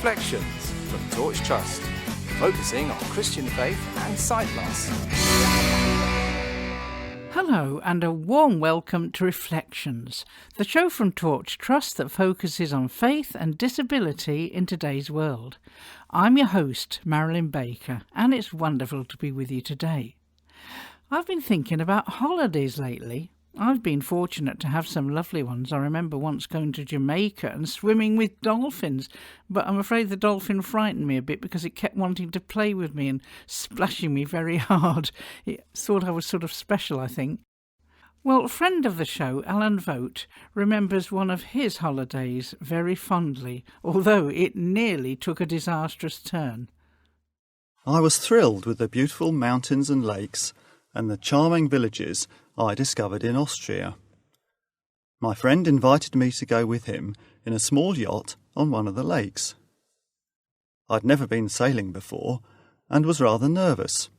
Reflections from Torch Trust, focusing on Christian faith and sight loss. Hello and a warm welcome to Reflections, the show from Torch Trust that focuses on faith and disability in today's world. I'm your host, Marilyn Baker, and it's wonderful to be with you today. I've been thinking about holidays lately. I've been fortunate to have some lovely ones. I remember once going to Jamaica and swimming with dolphins, but I'm afraid the dolphin frightened me a bit because it kept wanting to play with me and splashing me very hard. It thought I was sort of special, I think. Well, a friend of the show, Alan Vogt, remembers one of his holidays very fondly, although it nearly took a disastrous turn. I was thrilled with the beautiful mountains and lakes and the charming villages I discovered in Austria. My friend invited me to go with him in a small yacht on one of the lakes. I'd never been sailing before and was rather nervous,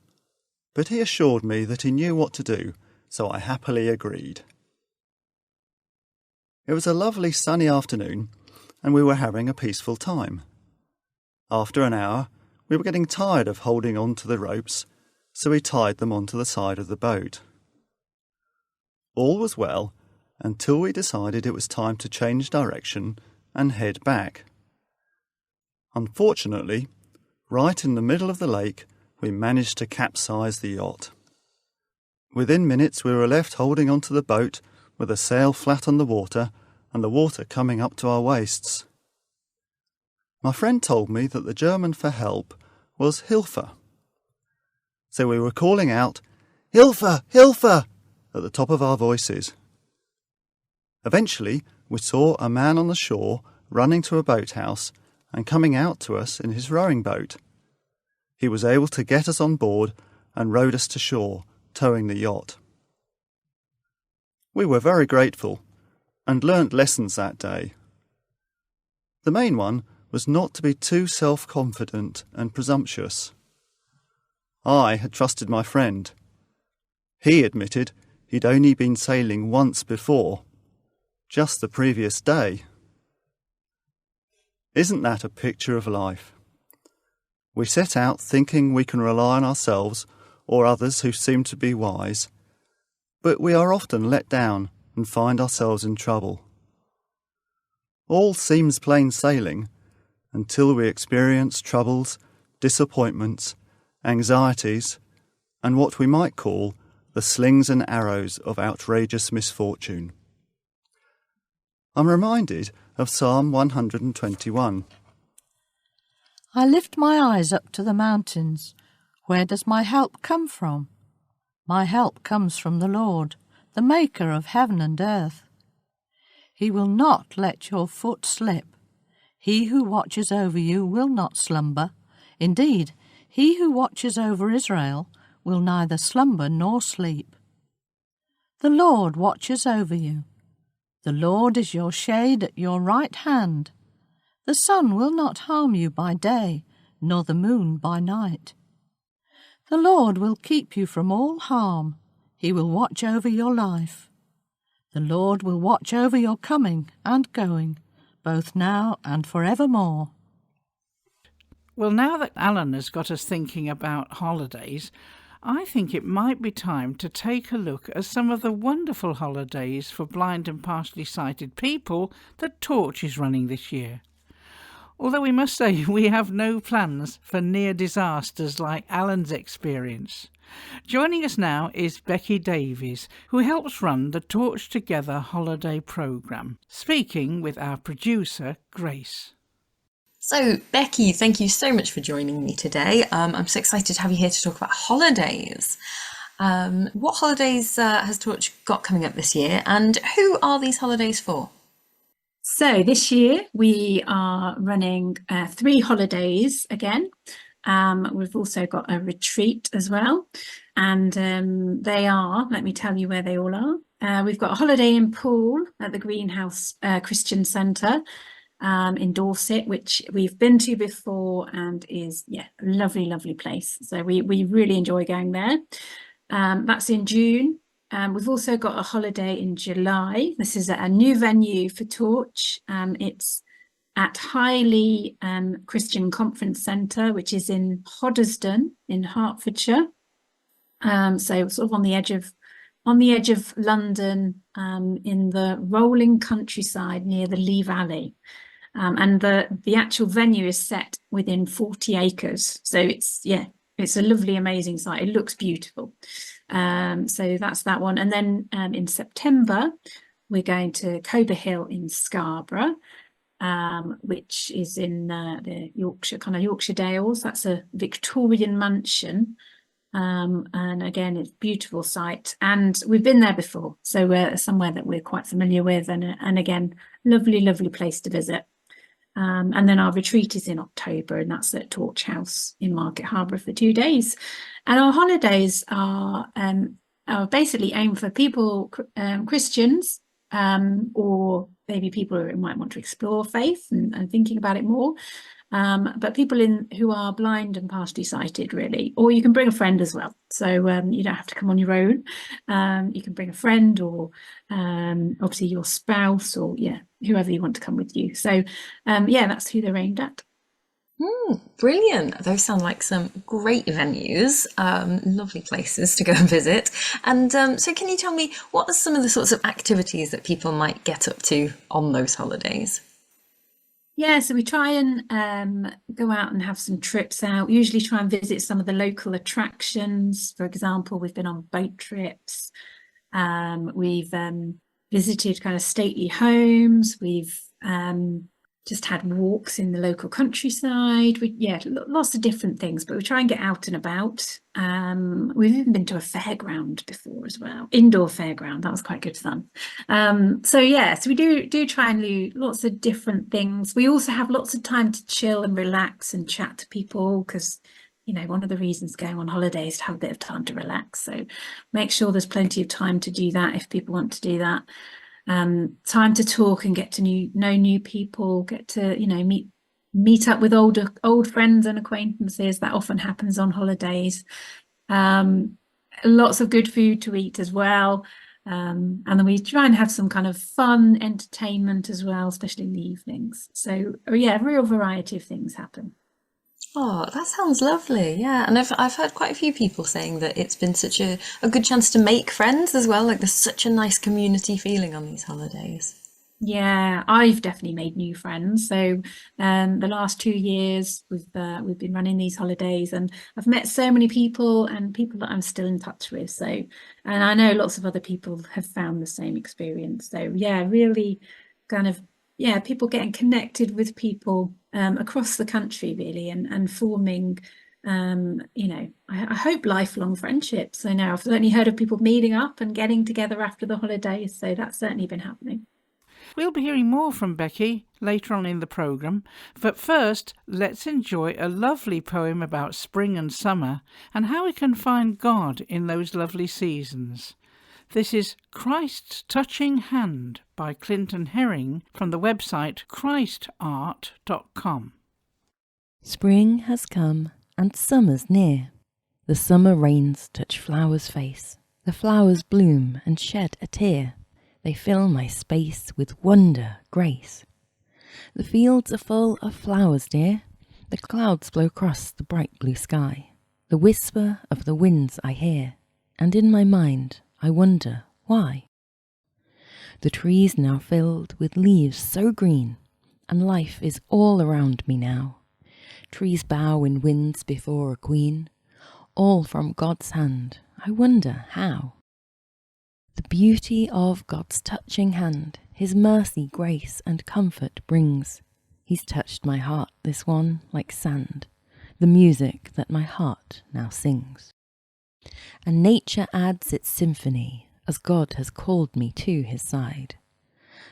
but he assured me that he knew what to do, so I happily agreed. It was a lovely sunny afternoon and we were having a peaceful time. After an hour, we were getting tired of holding on to the ropes, so we tied them onto the side of the boat. All was well until we decided it was time to change direction and head back. Unfortunately, right in the middle of the lake, we managed to capsize the yacht. Within minutes we were left holding onto the boat with a sail flat on the water and the water coming up to our waists. My friend told me that the German for help was Hilfe. So we were calling out, "Hilfe! Hilfe!" at the top of our voices. Eventually, we saw a man on the shore running to a boathouse and coming out to us in his rowing boat. He was able to get us on board and rowed us to shore, towing the yacht. We were very grateful and learnt lessons that day. The main one was not to be too self-confident and presumptuous. I had trusted my friend. He admitted he'd only been sailing once before, just the previous day. Isn't that a picture of life? We set out thinking we can rely on ourselves or others who seem to be wise, but we are often let down and find ourselves in trouble. All seems plain sailing until we experience troubles, disappointments, anxieties, and what we might call the slings and arrows of outrageous misfortune. I'm reminded of Psalm 121. I lift my eyes up to the mountains. Where does my help come from? My help comes from the Lord, the maker of heaven and earth. He will not let your foot slip. He who watches over you will not slumber. Indeed, he who watches over Israel will neither slumber nor sleep. The Lord watches over you. The Lord is your shade at your right hand. The sun will not harm you by day, nor the moon by night. The Lord will keep you from all harm. He will watch over your life. The Lord will watch over your coming and going, both now and forevermore. Well, now that Alan has got us thinking about holidays, I think it might be time to take a look at some of the wonderful holidays for blind and partially sighted people that Torch is running this year. Although we must say we have no plans for near disasters like Alan's experience. Joining us now is Becky Davies, who helps run the Torch Together holiday programme, speaking with our producer, Grace. So, Becky, thank you so much for joining me today. I'm so excited to have you here to talk about holidays. What holidays has Torch got coming up this year, and who are these holidays for? So this year we are running 3 holidays again. We've also got a retreat as well, and they are, let me tell you where they all are. We've got a holiday in Poole at the Greenhouse Christian Centre in Dorset, which we've been to before and is a lovely place. So we really enjoy going there. That's in June. We've also got a holiday in July. This is at a new venue for Torch. It's at Highley Christian Conference Centre, which is in Hoddesdon in Hertfordshire. So sort of on the edge of London, in the rolling countryside near the Lee Valley. And the actual venue is set within 40 acres. So it's a lovely, amazing site. It looks beautiful. So that's that one. And then in September, we're going to Cober Hill in Scarborough, which is in the Yorkshire Dales. That's a Victorian mansion. And again, it's a beautiful site. And we've been there before. So we're somewhere that we're quite familiar with. And again, lovely, lovely place to visit. And then our retreat is in October, and that's at Torch House in Market Harbour for 2 days. And our holidays are basically aimed for people, Christians, or maybe people who might want to explore faith and thinking about it more, but people who are blind and partially sighted, really. Or you can bring a friend as well, so you don't have to come on your own. You can bring a friend, or obviously your spouse, or whoever you want to come with you. So that's who they're aimed at. Brilliant. Those sound like some great venues, lovely places to go and visit. And so can you tell me, what are some of the sorts of activities that people might get up to on those holidays? Yeah, so we try and go out and have some trips out, usually try and visit some of the local attractions. For example, we've been on boat trips. We've visited kind of stately homes. We've just had walks in the local countryside. Lots of different things, but we try and get out and about. We've even been to a fairground before as well, indoor fairground. That was quite good fun. So we do try and do lots of different things. We also have lots of time to chill and relax and chat to people, because one of the reasons going on holiday is to have a bit of time to relax. So make sure there's plenty of time to do that if people want to do that. Time to talk and get to know new people, get to meet up with old friends and acquaintances. That often happens on holidays. Lots of good food to eat as well, and then we try and have some kind of fun entertainment as well, especially in the evenings. So a real variety of things happen. Oh, that sounds lovely. Yeah. And I've heard quite a few people saying that it's been such a good chance to make friends as well. Like, there's such a nice community feeling on these holidays. Yeah, I've definitely made new friends. So the last 2 years we've been running these holidays, and I've met so many people, and people that I'm still in touch with. So, and I know lots of other people have found the same experience. So really kind of people getting connected with people across the country, really, and forming I hope lifelong friendships. So now I've certainly heard of people meeting up and getting together after the holidays, so that's certainly been happening. We'll be hearing more from Becky later on in the programme, but first let's enjoy a lovely poem about spring and summer and how we can find God in those lovely seasons. This is Christ's Touching Hand by Clinton Herring from the website christart.com. Spring has come and summer's near. The summer rains touch flowers' face. The flowers bloom and shed a tear. They fill my space with wonder, grace. The fields are full of flowers, dear. The clouds blow across the bright blue sky. The whisper of the winds I hear, and in my mind I wonder why. The trees now filled with leaves so green, and life is all around me now. Trees bow in winds before a queen, all from God's hand, I wonder how. The beauty of God's touching hand, His mercy, grace and comfort brings. He's touched my heart, this one, like sand, the music that my heart now sings. And nature adds its symphony, as God has called me to His side.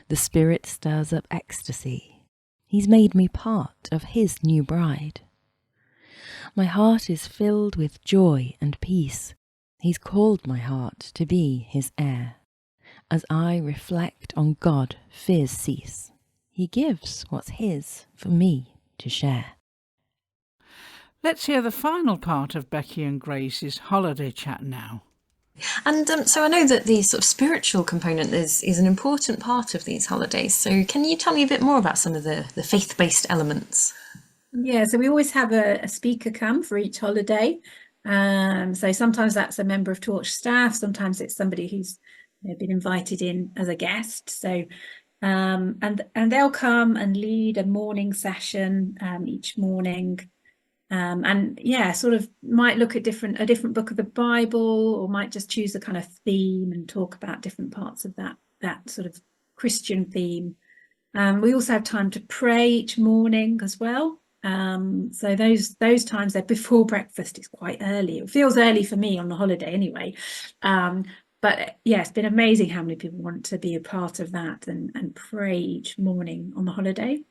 The Spirit stirs up ecstasy. He's made me part of His new bride. My heart is filled with joy and peace. He's called my heart to be His heir. As I reflect on God, fears cease. He gives what's His for me to share. Let's hear the final part of Becky and Grace's holiday chat now. And so I know that the sort of spiritual component is an important part of these holidays. So can you tell me a bit more about some of the faith-based elements? Yeah, so we always have a speaker come for each holiday. So sometimes that's a member of Torch staff, sometimes it's somebody who's been invited in as a guest. So and they'll come and lead a morning session each morning. And yeah, sort of might look at a different book of the Bible, or might just choose a kind of theme and talk about different parts of that sort of Christian theme. We also have time to pray each morning as well. So those times they're before breakfast. It's quite early. It feels early for me on the holiday anyway. But yeah, it's been amazing how many people want to be a part of that and pray each morning on the holiday.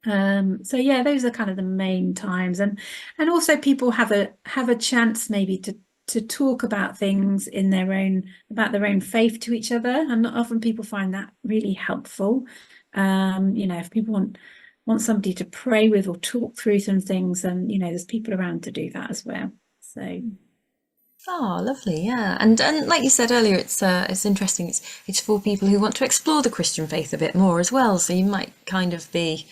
So yeah, those are kind of the main times, and also people have a chance maybe to talk about things in their own faith to each other, and often people find that really helpful. If people want somebody to pray with or talk through some things, then there's people around to do that as well. So. Oh, lovely, yeah. And like you said earlier, it's interesting. It's for people who want to explore the Christian faith a bit more as well. So you might kind of be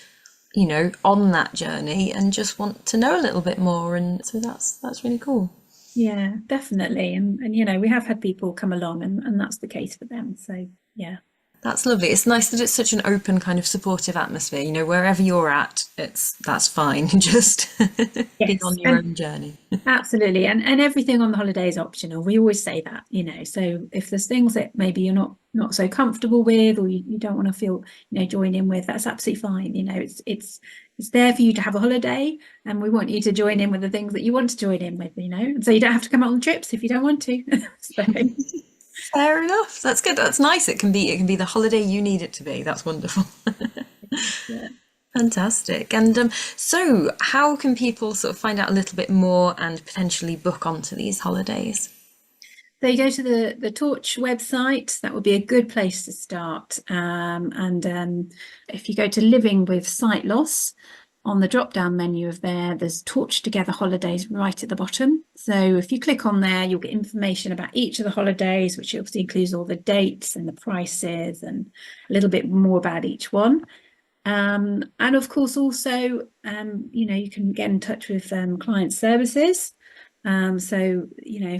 on that journey and just want to know a little bit more, and so that's really cool. Yeah, definitely. And we have had people come along and that's the case for them. So yeah. That's lovely. It's nice that it's such an open kind of supportive atmosphere. Wherever you're at, that's fine. Just be on your own journey. Absolutely. And everything on the holiday is optional. We always say that, so if there's things that maybe you're not so comfortable with, or you don't want to feel, join in with, that's absolutely fine. It's there for you to have a holiday, and we want you to join in with the things that you want to join in with, and so you don't have to come out on trips if you don't want to. So. Fair enough. That's good. That's nice. It can be the holiday you need it to be. That's wonderful. Yeah. Fantastic. And so how can people sort of find out a little bit more and potentially book onto these holidays? So you go to the Torch website. That would be a good place to start. And if you go to Living with Sight Loss, on the drop-down menu of there's Torch Together holidays right at the bottom. So if you click on there, you'll get information about each of the holidays, which obviously includes all the dates and the prices and a little bit more about each one. And of course, also, you can get in touch with client services. So,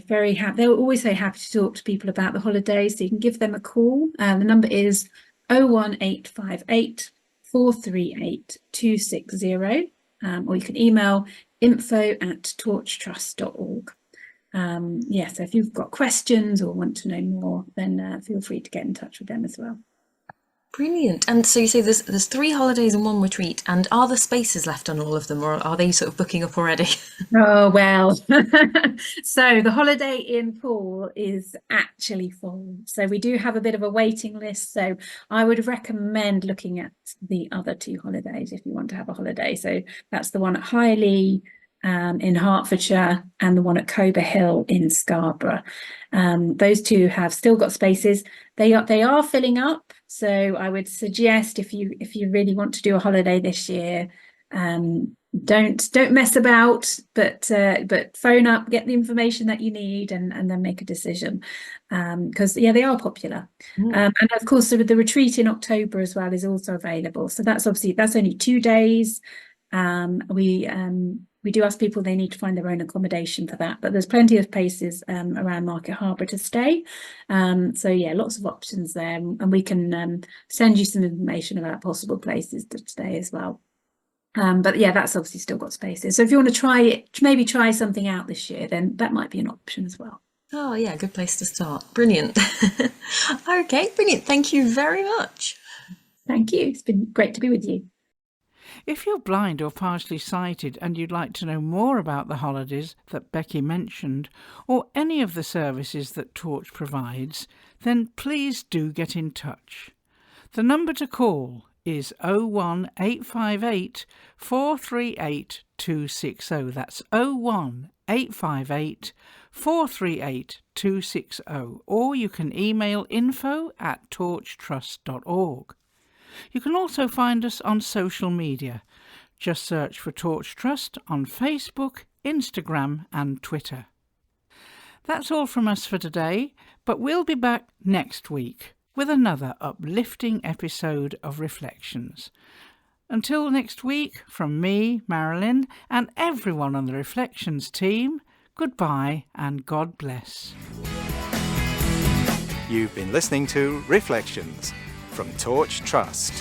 very happy. They're always so happy to talk to people about the holidays. So you can give them a call. The number is 01858 438 260, or you can email info@torchtrust.org. So if you've got questions or want to know more, then feel free to get in touch with them as well. Brilliant. And so you say there's 3 holidays and 1 retreat, and are there spaces left on all of them, or are they sort of booking up already? Oh, well. So the holiday in Poole is actually full. So we do have a bit of a waiting list. So I would recommend looking at the other 2 holidays if you want to have a holiday. So that's the one at Highley in Hertfordshire, and the one at Cober Hill in Scarborough. Those 2 have still got spaces. They are filling up. So I would suggest if you really want to do a holiday this year, don't mess about, but phone up, get the information that you need, and then make a decision, because they are popular. And of course, the retreat in October as well is also available. So that's only 2 days. We do ask people, they need to find their own accommodation for that, but there's plenty of places around Market Harbour to stay. So yeah, lots of options there, and we can send you some information about possible places to stay as well. But yeah, that's obviously still got spaces. So if you want to maybe try something out this year, then that might be an option as well. Oh yeah, good place to start. Brilliant. Okay, brilliant. Thank you very much. Thank you. It's been great to be with you. If you're blind or partially sighted and you'd like to know more about the holidays that Becky mentioned, or any of the services that Torch provides, then please do get in touch. The number to call is 01858 438 260. That's 01858 438 260. Or you can email info@torchtrust.org. You can also find us on social media. Just search for Torch Trust on Facebook, Instagram and Twitter. That's all from us for today, but we'll be back next week with another uplifting episode of Reflections. Until next week, from me, Marilyn, and everyone on the Reflections team, goodbye and God bless. You've been listening to Reflections from Torch Trust.